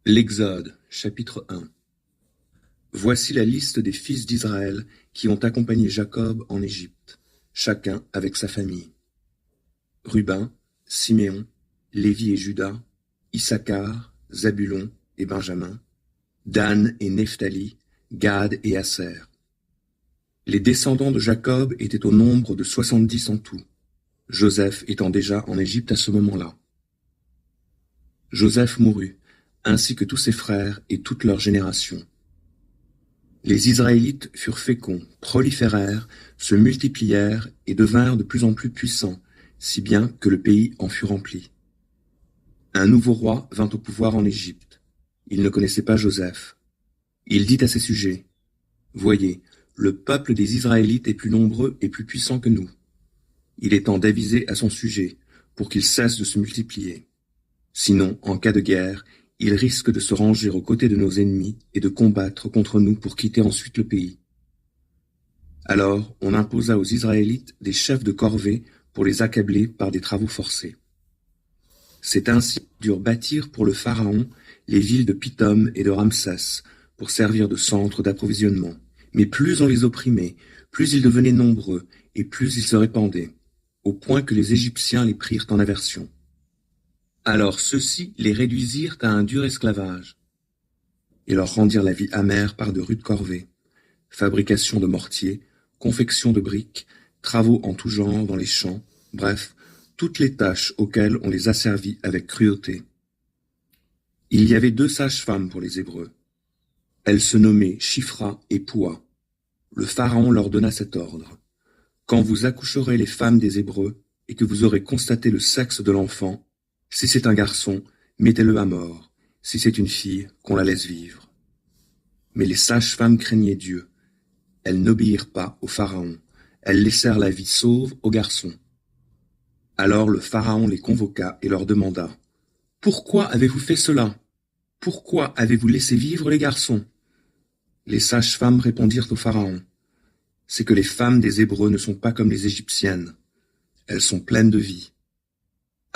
L'Exode, chapitre 1. Voici la liste des fils d'Israël qui ont accompagné Jacob en Égypte, chacun avec sa famille. Ruben, Siméon, Lévi et Juda, Issachar, Zabulon et Benjamin, Dan et Nephtali, Gad et Aser. Les descendants de Jacob étaient au nombre de 70 en tout, Joseph étant déjà en Égypte à ce moment-là. Joseph mourut, ainsi que tous ses frères et toute leur génération. Les Israélites furent féconds, proliférèrent, se multiplièrent et devinrent de plus en plus puissants, si bien que le pays en fut rempli. Un nouveau roi vint au pouvoir en Égypte. Il ne connaissait pas Joseph. Il dit à ses sujets, « Voyez, le peuple des Israélites est plus nombreux et plus puissant que nous. Il est temps d'aviser à son sujet, pour qu'il cesse de se multiplier. Sinon, en cas de guerre, il risque de se ranger aux côtés de nos ennemis et de combattre contre nous pour quitter ensuite le pays. » Alors on imposa aux Israélites des chefs de corvée pour les accabler par des travaux forcés. C'est ainsi qu'ils durent bâtir pour le Pharaon les villes de Pithom et de Ramsès pour servir de centre d'approvisionnement. Mais plus on les opprimait, plus ils devenaient nombreux et plus ils se répandaient, au point que les Égyptiens les prirent en aversion. Alors ceux-ci les réduisirent à un dur esclavage et leur rendirent la vie amère par de rudes corvées, fabrication de mortiers, confection de briques, travaux en tout genre dans les champs, bref, toutes les tâches auxquelles on les asservit avec cruauté. Il y avait 2 sages-femmes pour les Hébreux. Elles se nommaient Shifra et Poua. Le Pharaon leur donna cet ordre. Quand vous accoucherez les femmes des Hébreux et que vous aurez constaté le sexe de l'enfant, si c'est un garçon, mettez-le à mort. Si c'est une fille, qu'on la laisse vivre. Mais les sages-femmes craignaient Dieu. Elles n'obéirent pas au Pharaon. Elles laissèrent la vie sauve aux garçons. Alors le Pharaon les convoqua et leur demanda, « Pourquoi avez-vous fait cela? Pourquoi avez-vous laissé vivre les garçons ?» Les sages-femmes répondirent au Pharaon, « C'est que les femmes des Hébreux ne sont pas comme les Égyptiennes. Elles sont pleines de vie.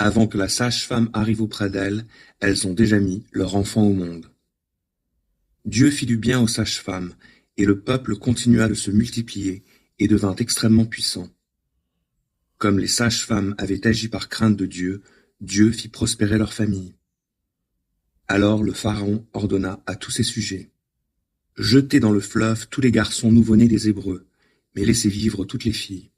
Avant que la sage-femme arrive auprès d'elles, elles ont déjà mis leur enfant au monde. » Dieu fit du bien aux sages-femmes, et le peuple continua de se multiplier et devint extrêmement puissant. Comme les sages-femmes avaient agi par crainte de Dieu, Dieu fit prospérer leur famille. Alors le Pharaon ordonna à tous ses sujets, « Jetez dans le fleuve tous les garçons nouveau-nés des Hébreux, mais laissez vivre toutes les filles. »